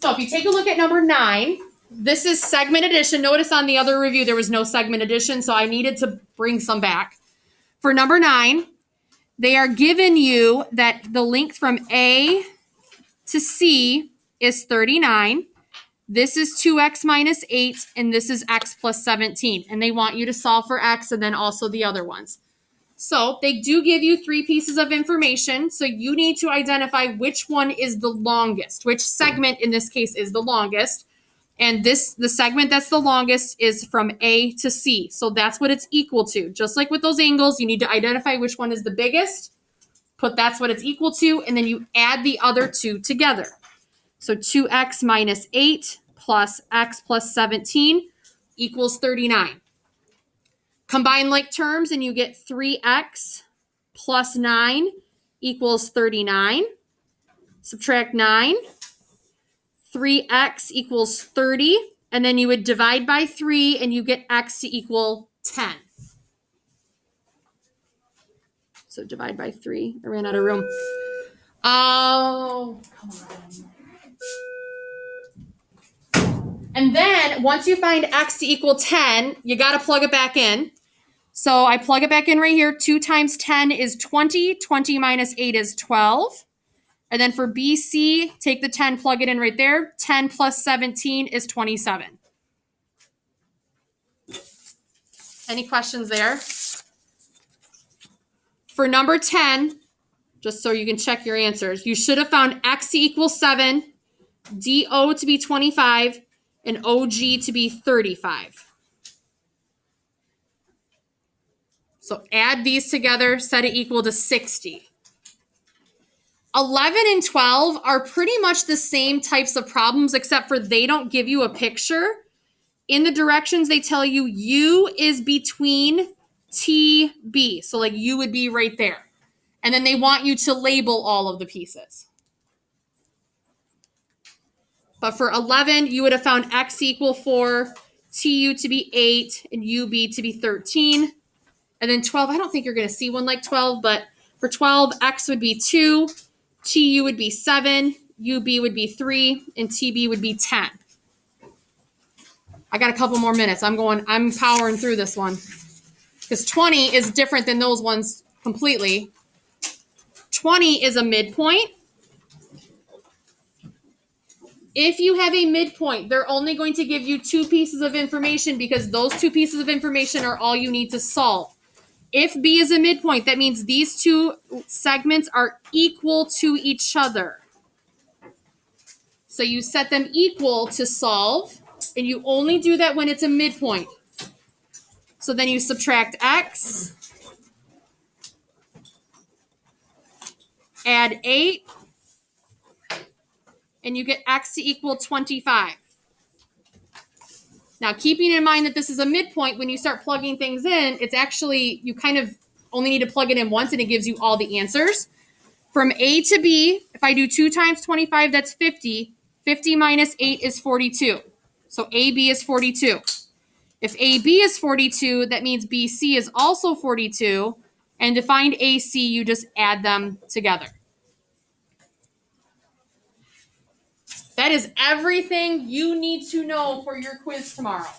So if you take a look at number 9, this is segment addition. Notice on the other review there was no segment addition, so I needed to bring some back. For number 9, they are giving you that the length from A to C is 39. This is 2x minus 8, and this is x plus 17. And they want you to solve for x and then also the other ones. So they do give you 3 pieces of information. So you need to identify which one is the longest, which segment in this case is the longest. And the segment that's the longest is from A to C. So that's what it's equal to. Just like with those angles, you need to identify which one is the biggest, put that's what it's equal to, and then you add the other 2 together. So 2x minus 8 plus x plus 17 equals 39. Combine like terms and you get 3x plus 9 equals 39. Subtract 9. 3x equals 30. And then you would divide by 3 and you get x to equal 10. So divide by 3. I ran out of room. Oh, come on. And then once you find x to equal 10, you got to plug it back in. So I plug it back in right here. 2 times 10 is 20. 20 minus 8 is 12. And then for BC, take the 10, plug it in right there. 10 plus 17 is 27. Any questions there? For number 10, just so you can check your answers, you should have found x to equal 7, DO to be 25, and OG to be 35. So add these together, set it equal to 60. 11 and 12 are pretty much the same types of problems, except for they don't give you a picture. In the directions, they tell you U is between T, B. So like U would be right there. And then they want you to label all of the pieces. But for 11, you would have found x equal 4, TU to be 8, and UB to be 13. And then 12, I don't think you're going to see one like 12, but for 12, x would be 2, TU would be 7, UB would be 3, and TB would be 10. I got a couple more minutes. I'm powering through this one. Because 20 is different than those ones completely. 20 is a midpoint. If you have a midpoint, they're only going to give you 2 pieces of information because those 2 pieces of information are all you need to solve. If B is a midpoint, that means these 2 segments are equal to each other. So you set them equal to solve, and you only do that when it's a midpoint. So then you subtract x, add 8, and you get x to equal 25. Now, keeping in mind that this is a midpoint, when you start plugging things in, it's actually, you kind of only need to plug it in once and it gives you all the answers. From A to B, if I do 2 times 25, that's 50. 50 minus 8 is 42. So AB is 42. If AB is 42, that means BC is also 42. And to find AC, you just add them together. That is everything you need to know for your quiz tomorrow.